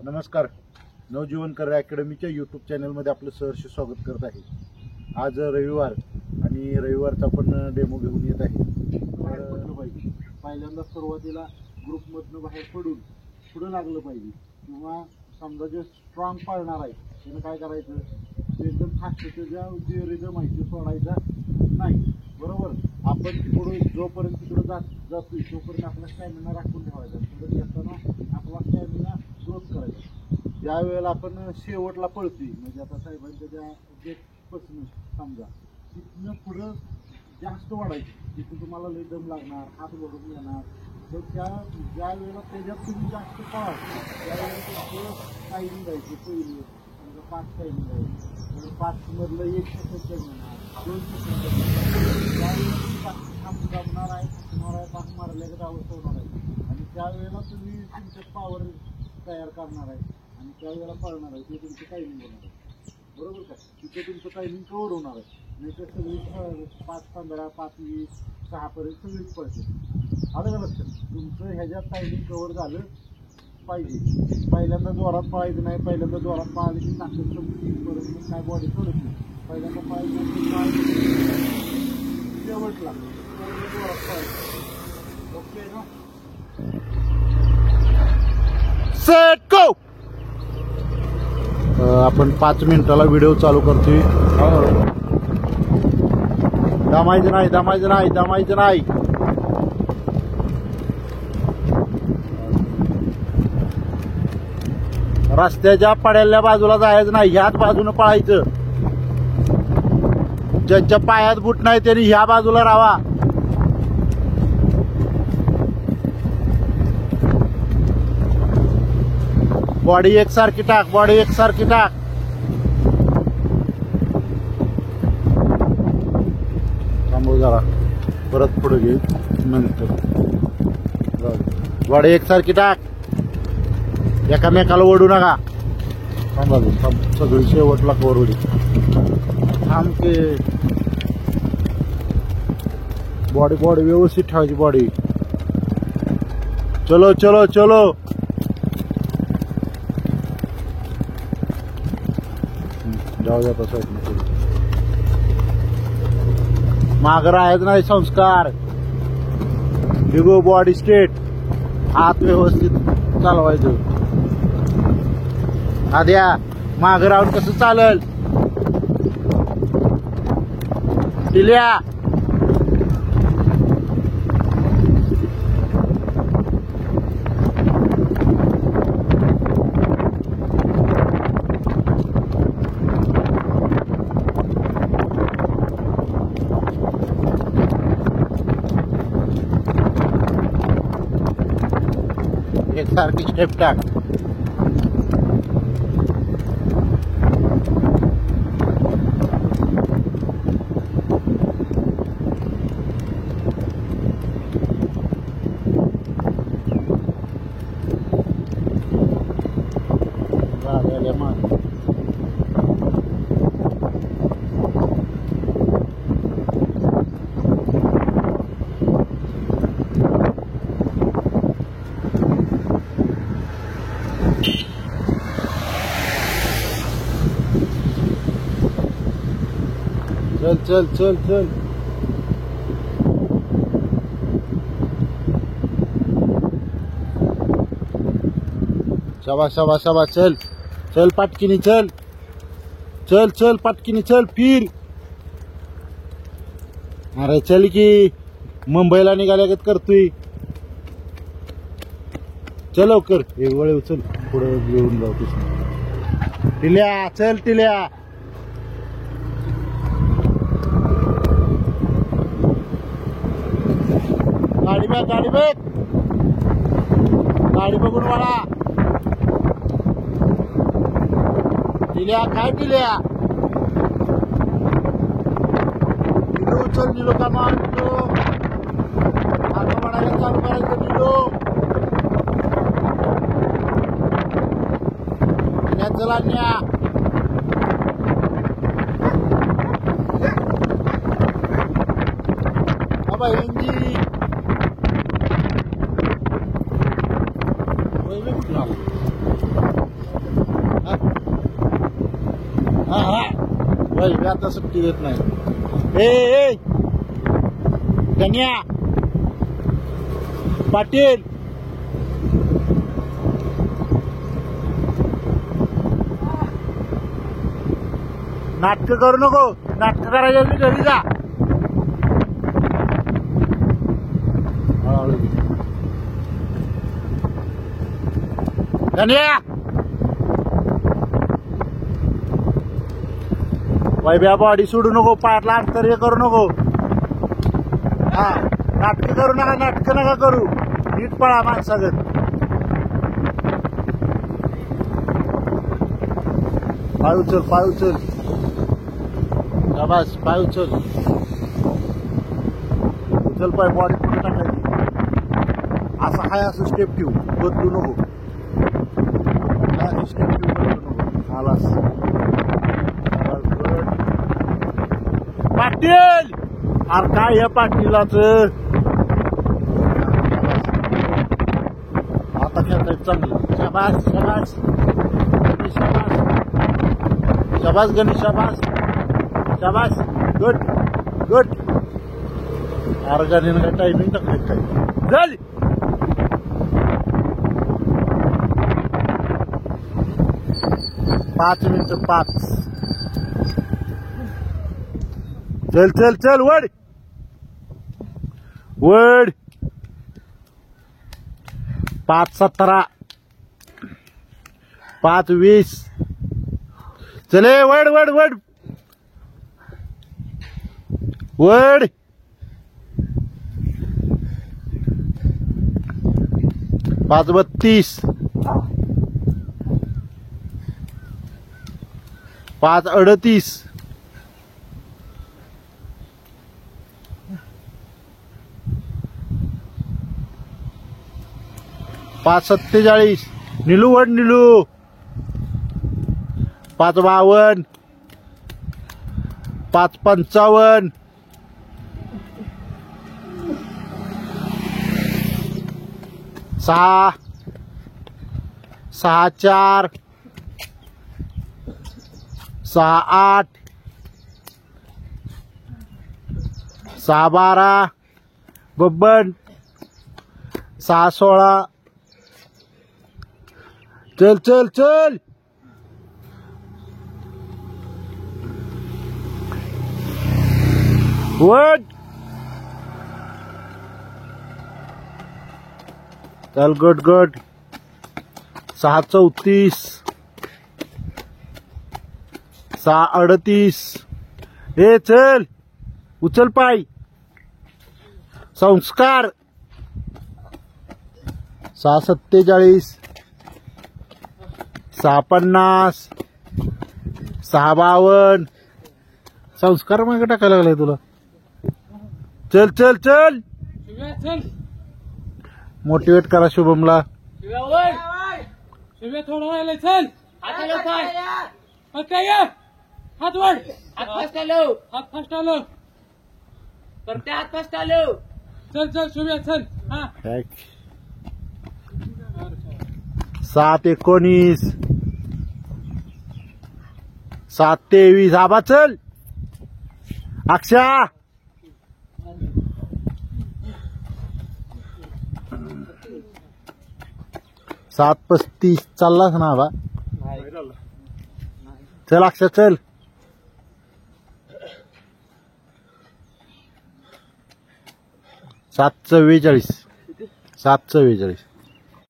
नमस्कार. नवजीवनकर अकॅडमीच्या यूट्यूब चॅनलमध्ये आपलं सहर्ष स्वागत करत आहे. आज रविवार आणि रविवारचा आपण डेमो घेऊन येत आहे. पहिल्यांदा सुरुवातीला ग्रुपमधनं बाहेर पडून पुढे लागलं पाहिजे किंवा समजा जे स्ट्रॉंग पाळणार आहे त्यानं काय करायचं, ते एकदम फास्टचं जे रिदम आहे ते सोडायचा नाही. बरोबर. आपण पुढे जोपर्यंत तिकडे जातोय तोपर्यंत आपला स्टॅमिना राखून ठेवायचा. पुढे येताना आपला स्टॅमिना ग्रोथ करायचा. ज्या वेळेला आपण शेवटला पळतोय म्हणजे आता साहेबांच्या ज्या गेटपासून समजा तिथनं पुढं जास्त वाढायचं, तिथं तुम्हाला लई दम लागणार, हात वळून येणार. तर ज्या वेळेला त्याच्यात तुम्ही जास्त पळाल त्यावेळेला थोडं टायमिंग द्यायची. पहिली समजा 5 टायमिंग द्यायची, 5मधलं 1 सेकंड मिळणार, 2 सेकंड. त्यावेळेला तुम्ही थांबणार आहे, थांबणार आहे, पाक मारल्याकडे अवस्था होणार आहे आणि त्यावेळेला तुम्ही तुमच्यात पॉवर तयार करणार आहे आणि त्यावेळेला पळणार आहे. ते तुमचं टायमिंग होणार आहे. बरोबर का? तिथे तुमचं टायमिंग कव्हर होणार आहे. नाही तर सगळी 5:15, 5:20, 6पर्यंत सगळीच पळते. आलं का लक्षात? तुमचं ह्याच्यात टायमिंग कव्हर झालं पाहिजे. पहिल्यांदा जोरात पळायचं नाही. पहिल्यांदा जोरात पळालं की ताकद संपली, परत काय बॉडी सोडत नाही. पहिल्यांदा पळायचं शेवटला जोरात पळायचं. ओके ना? Set go. आपण 5 मिनिटाला व्हिडिओ चालू करतोय. दमायचं नाही, दमायचं नाही, दमायचं नाही. रस्त्याच्या पड्याल्या बाजूला जायचं नाही, ह्याच बाजूनं पळायचं. ज्यांच्या पायात बूट नाही त्यांनी ह्या बाजूला राहावा. बॉडी एकसारखी टाक, बॉडी एकसारखी टाक. थांबव जरा, परत पुढे घे नंतर. बॉडी एकसारखी टाक, एकामेकाला ओढू नका. थांबा सगळी शेवटला कवर होईल. थांबके. बॉडी व्यवस्थित ठेवायची. बॉडी चलो चलो चलो. जाऊ जाता साईड माग राहायचं नाही. संस्कार. डिगो बॉडी स्ट्रेट. हात व्यवस्थित चालवायचं. आद्या माग राहून कसं चालल? टिल्या एकसारखी स्टेप टाक. चल चल चल चल. शाबाश शाबाश शाबाश. चल चल पाटकिनी चल. चल चल पाटकिनी चल. फिर. अरे चल की, मुंबईला निघाल्यागत करतोय. चल लवकर. एक वळ चल पुढे येऊन जाऊ. टिल्या चल टिल्या. गाडी बघ, गाडी बघ, गाडी बघून वाळा. टिल्या काय टिल्या? निलो चल. निलो का मान निलो. मागं वाढायला चालू करायचं. निलो चला न्या. बाबा हिंदी कुठला वैभ्या आता सुट्टी देत नाही. ए धन्या पाटील नाटक करू नको. नाटक करायचं घरी जा. धन्या वैभ्या बॉडी सोडू नको. पायातला अंतर हे करू नको. हा नाटक करू नका. नाटक नका करू. नीट पळा माणसागत. पाय उचल. पाय उचल. शाबास. पाय उचल. उचल पाय. बॉडी कुठे टाकायची. असा हाय असं स्टेप ठेवू. बदलू नको. हाय स्टेप ठेवू. बदलू नको. आलास. पाटील अरे काय या पाटीलाच आता खेळताय चांगलं. शाबास शाबास गणेश. शाबास शाबास गणेश. शाबास शाबास. Good good. अरे गाडीनं काय टायमिंग टाकले काय. चल 5 मिनिटं 5. चल चल चल. वड वड. 5:17 5:20. चले वड वड वड वड. 5:32 5:38 5:47. निलू वड निलू. 5:52 5:55 6 6:04 6:08 6:12 बब्बन. 6:16. चल चल चल. वड. चल गुड गुड. 6:34 6:38. ए चल. उचल पाय. संस्कार. 6:47 6:50 6:52. संस्कार मागे टाकायला लागलाय तुला. चल चल चल. मोटिवेट करा शुभमला. थोडं राहिलंय. चल हात वड. हात फर्स्ट आलो. करते हात फर्स्ट आलो. चल चल शुभ्या चल. 7:19 7:23. आबा चल. अक्षा 7:35. चाललास ना आबा. चल अक्षा चल. 7:44 7:44.